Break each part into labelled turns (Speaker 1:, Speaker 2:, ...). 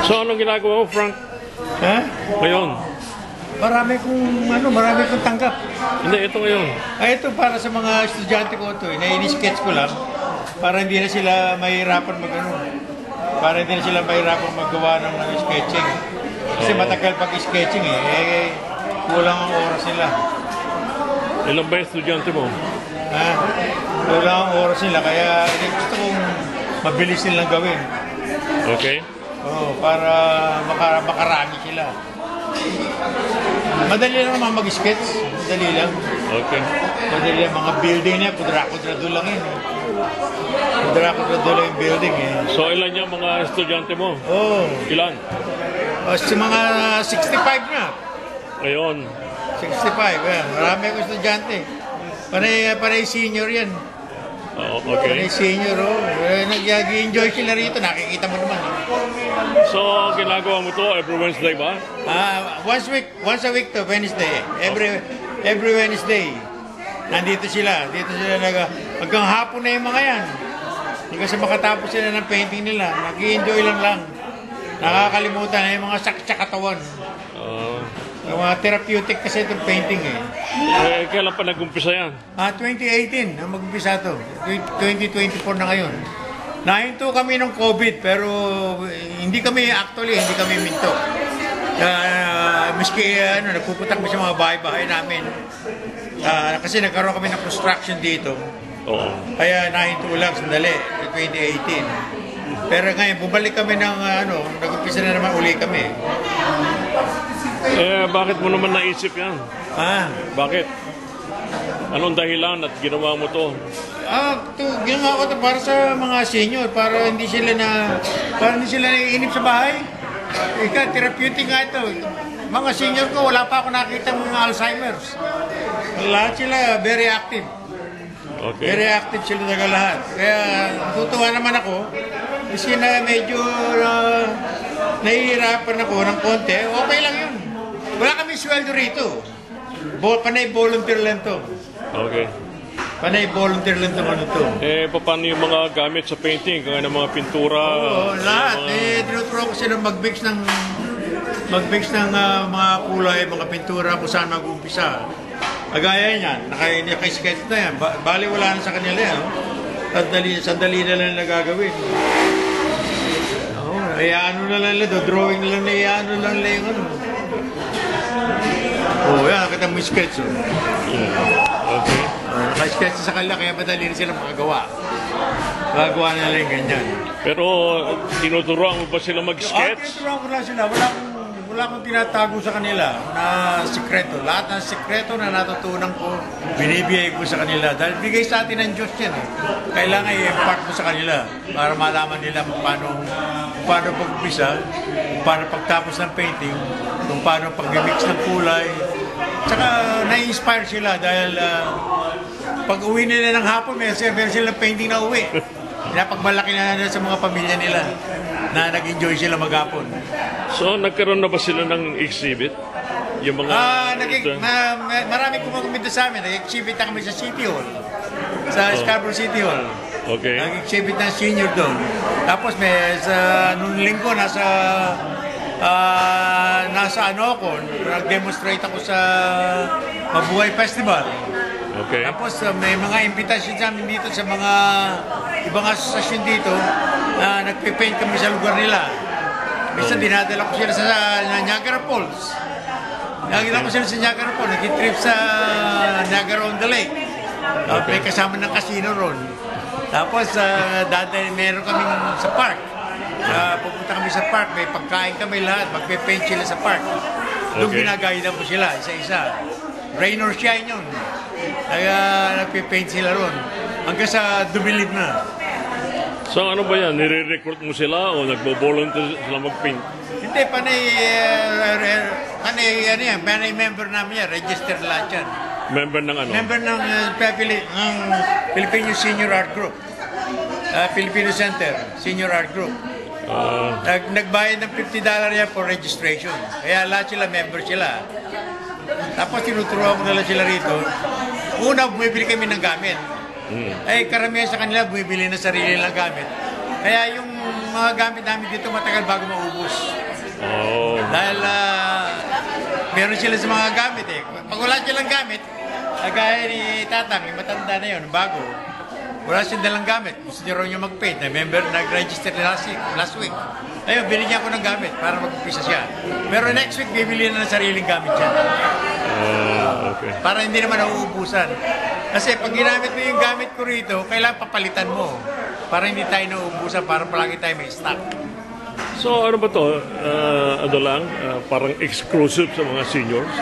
Speaker 1: So, anong ginagawa mo, Frank?
Speaker 2: Ha?
Speaker 1: Ngayon?
Speaker 2: Marami kong tanggap.
Speaker 1: Hindi, ito ngayon.
Speaker 2: Ay, ito para sa mga estudyante ko ito. Na-sketch ko lang para hindi na sila mahirapan para hindi na sila mahirapan maggawa ng sketching. Kasi matagal pag-sketching kulang ang oras nila.
Speaker 1: Ilan ba yung estudyante mo?
Speaker 2: Ha? Kulang ang oras nila, kaya gusto kong mabilis nilang gawin.
Speaker 1: Okay.
Speaker 2: Para makarami sila. Madali lang naman mag-sketch. Madali lang.
Speaker 1: Okay.
Speaker 2: Madali lang. Mga building niya, kudra-kudrado lang yun. Kudra-kudrado lang yung building
Speaker 1: So, ilan yung mga estudyante mo? Ilan?
Speaker 2: Sa mga 65 na.
Speaker 1: Ngayon.
Speaker 2: 65, marami akong estudyante. Panay senior yan.
Speaker 1: Okay.
Speaker 2: Panay senior, nag-enjoy sila rito, nakikita mo naman.
Speaker 1: So, ginagawa mo to every Wednesday ba?
Speaker 2: Once a week to Wednesday. Every Wednesday. Nandito sila. Hanggang hapon na yung mga yan. Hanggang sa makatapos sila ng painting nila. Nag-enjoy lang. Nakakalimutan na yung mga sakit sa katawan. Yung mga therapeutic kasi itong painting
Speaker 1: Kailan pa nag-umpisa yan?
Speaker 2: 2018 na mag-umpisa ito. 2024 na ngayon. Nahinto kami ng COVID pero hindi kami minto. Miski nagpupunta kami sa mga bahay-bahay namin. Kasi nagkaroon kami ng construction dito. Kaya nahinto lang sandali, 2018. Pero ngayon, bumalik kami ng nag-umpisa na naman uli kami.
Speaker 1: Bakit mo naman naisip yan? Bakit? Anong dahilan at ginawa mo to?
Speaker 2: Ginawa ko to para sa mga senior, para hindi sila naiinip sa bahay. Therapeutic nga ito. Mga senior ko, wala pa ako nakita mga Alzheimer's. Lahat sila very active.
Speaker 1: Okay.
Speaker 2: Very active sila talaga lahat. Kaya tutuwa naman ako. Kasi medyo nahihirapan ako ng konti. Okay lang yun. Wala kami sweldo rito. Panay volunteer lang to.
Speaker 1: Okay.
Speaker 2: Panay volunteer lang to.
Speaker 1: Paano yung mga gamit sa painting? Kaya ng mga pintura?
Speaker 2: Lahat. Tinuturo ko sila mag-mix ng mga kulay, mga pintura kung saan mag-umpisa. Kagaya niyan, naka-sketch na yan. Bali wala na sa kanila yan. Sandali na lang nagagawin. Ano na lang nila, drawing na lang nila, ano lang nila yung yan, nakita mo yung sketch.
Speaker 1: Okay.
Speaker 2: Naka-sketch sa kanila, kaya madali rin sila makagawa. Magagawa na lang ganyan.
Speaker 1: Pero, tinuturuan mo ba sila mag-sketch?
Speaker 2: Tinuturuan ko lang sila. Wala akong tinatago sa kanila na sikreto. Lahat ng sikreto na natutunan ko, binibigay ko sa kanila. Dahil bigay sa atin ng Diyos yan. Kailangan i-impart mo sa kanila para malaman nila kung paano pag-umpisa, kung paano pagtapos ng painting, kung paano pag-mix ng kulay. Tsaka na-inspire sila dahil pag uwi nila ng hapon, meron silang painting na uwi. Pinapagmalaki na sa mga pamilya nila na nag-enjoy sila maghapon.
Speaker 1: So, nagkaroon na ba sila ng exhibit? Yung mga...
Speaker 2: marami kumagumita sa amin. Nag-exhibit na kami sa City Hall. Sa Scarborough City Hall.
Speaker 1: Okay.
Speaker 2: Nag-exhibit ng senior doon. Tapos nung linggo, nasa nag-demonstrate ako sa Mabuhay Festival.
Speaker 1: Okay.
Speaker 2: Tapos may mga invitation sa amin dito sa mga ibang asosasyon dito na nagpipaint kami sa lugar nila. Minsan dinadala ko sila sa Niagara Falls. Dinadala ko sila sa Niagara Falls. Nag-trip sa Niagara-on-the-Lake. May kasama ng casino ron. Tapos meron kami sa park. Pupunta kami sa park. May pagkain kami lahat. Magpipaint sila sa park. Doon ginagaidan ko sila isa-isa. Rain or shine yun. Kaya nagpipaint sila ron. Hanggang sa dubilib na.
Speaker 1: So ano ba yan? Nire-recruit mo sila o nagbo-volunteer sila mag-paint?
Speaker 2: Hindi, panay member namin yan. Registered lahat yan.
Speaker 1: Member ng ano?
Speaker 2: Member ng Filipino Senior Art Group. Filipino Center Senior Art Group. Nagbayad ng $50 yan for registration. Kaya lahat sila member sila. Tapos tinuturuan ko nila sila rito. Una, bumibili kami ng gamit. Karamihan sa kanila bumibili na sarili ng gamit. Kaya yung mga gamit namin dito matagal bago maubos.
Speaker 1: Oh.
Speaker 2: Dahil meron sila sa mga gamit eh. Pag wala silang gamit, gaya ni Tatang, yung matanda na yun, bago, wala silang dalang gamit. Gusto niya raw niya mag-paint. Nag-register last week. Ayun, binigyan ko ng gamit para mag-upisa siya. Pero next week, bibili na ng sariling gamit siya.
Speaker 1: Okay.
Speaker 2: Para hindi naman nauubusan. Kasi pag ginamit mo yung gamit ko rito, kailangan papalitan mo. Para hindi tayo nauubusan, para palagi tayo may stock.
Speaker 1: So ano ba to? Ano lang? Parang exclusive sa mga seniors?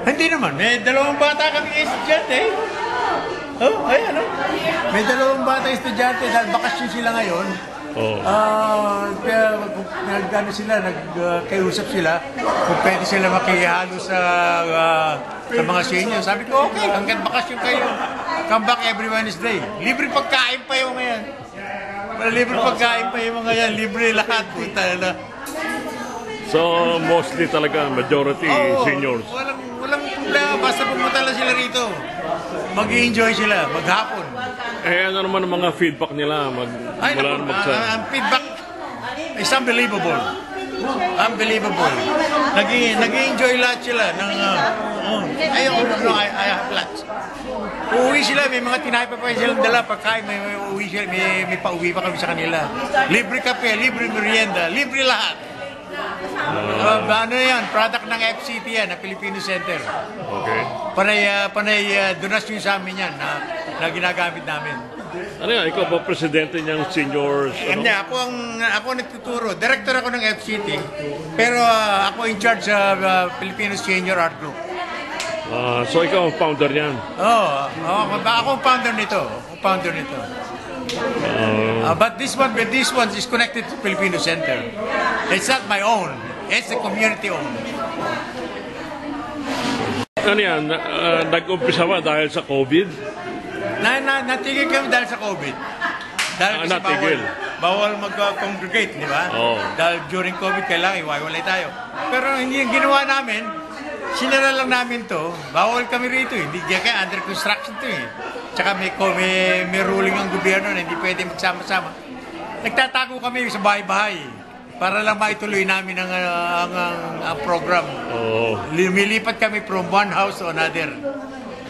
Speaker 2: Hindi naman. May dalawang bata kami estudyante. Oh, ay ano? May dalawang bata estudyante dahil bakasyon sila ngayon.
Speaker 1: Oh.
Speaker 2: Kaya nagkausap sila kung pwede sila makihalo sa mga senior. Sabi ko, okay, hanggang bakasyon kayo. Come back every Wednesday. Libre pagkain pa yung ngayon. Libre pagkain pa yung mga yan. Libre lahat. Punta na.
Speaker 1: So mostly talaga majority seniors.
Speaker 2: Walang problema. Basta pumunta lang sila rito. Mag-i-enjoy sila. Maghapon.
Speaker 1: Eh ano naman ang mga feedback nila?
Speaker 2: Ang feedback is unbelievable. Unbelievable. Nag-i-enjoy lahat sila ng I have lots. Uuwi sila, may mga tinay pa silang dala pagkain, may uuwi sila, may pauwi pa kami sa kanila. Libre kape, libre merienda, libre lahat. Ano yan? Product ng FCT yan, ng Filipino Center.
Speaker 1: Okay.
Speaker 2: Panay donasyon sa amin yan na ginagamit namin.
Speaker 1: Ano yan? Ikaw ba presidente niyang seniors?
Speaker 2: Hindi, ako ang nagtuturo. Director ako ng FCT. Pero ako in charge sa Filipino Senior Art Group.
Speaker 1: So ikaw ang founder niyan?
Speaker 2: Ako ang founder nito. But this one is connected to Filipino Center. It's not my own. It's the community owned.
Speaker 1: Ano yan? Nag-umpisa ba dahil sa COVID?
Speaker 2: Natigil kami dahil sa COVID. Dahil kasi
Speaker 1: natigil.
Speaker 2: bawal mag-congregate, di ba?
Speaker 1: Oh.
Speaker 2: Dahil during COVID, kailangan iwaiwalay tayo. Pero hindi yung ginawa namin, sinara lang namin to, bawal kami rito. Hindi kaya under construction to eh. Tsaka may ruling ang gobyerno na hindi pwede magsama-sama. Nagtatago kami sa bahay-bahay para lang maituloy namin ang program.
Speaker 1: Oh.
Speaker 2: Lumilipat kami from one house to another.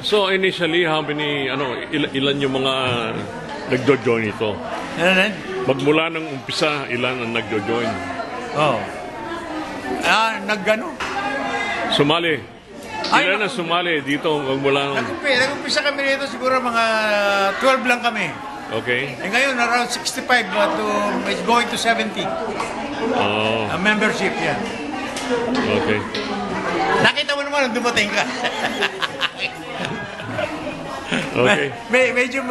Speaker 1: So initially, ilan yung mga nagjo-join ito? Magmula ng umpisa, ilan ang nagjo-join? Sumali. Ilan na sumali dito magmula ng...
Speaker 2: Nag-umpisa kami dito siguro mga 12 lang kami.
Speaker 1: Okay.
Speaker 2: Ngayon around 65 it's going to 70. A membership yan.
Speaker 1: Okay.
Speaker 2: Nakita mo naman nung dumating ka.
Speaker 1: Okay.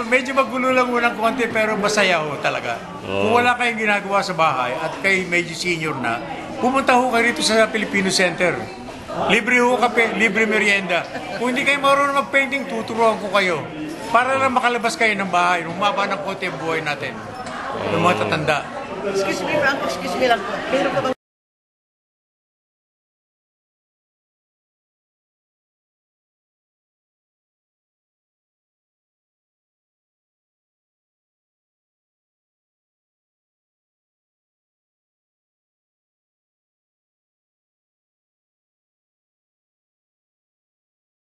Speaker 2: Medyo magulo lang unang konti pero masaya ho talaga. Kung wala kayong ginagawa sa bahay at kayo medyo senior na, pumunta ho kayo rito sa Filipino Center. Libre ho kape, libre merienda. Kung hindi kayo marunong mag-painting, tuturuan ko kayo. Para lang makalabas kayo ng bahay, humaba ng konti ang buhay natin. Ng mga tatanda.
Speaker 3: Excuse me lang po. Meron ka bang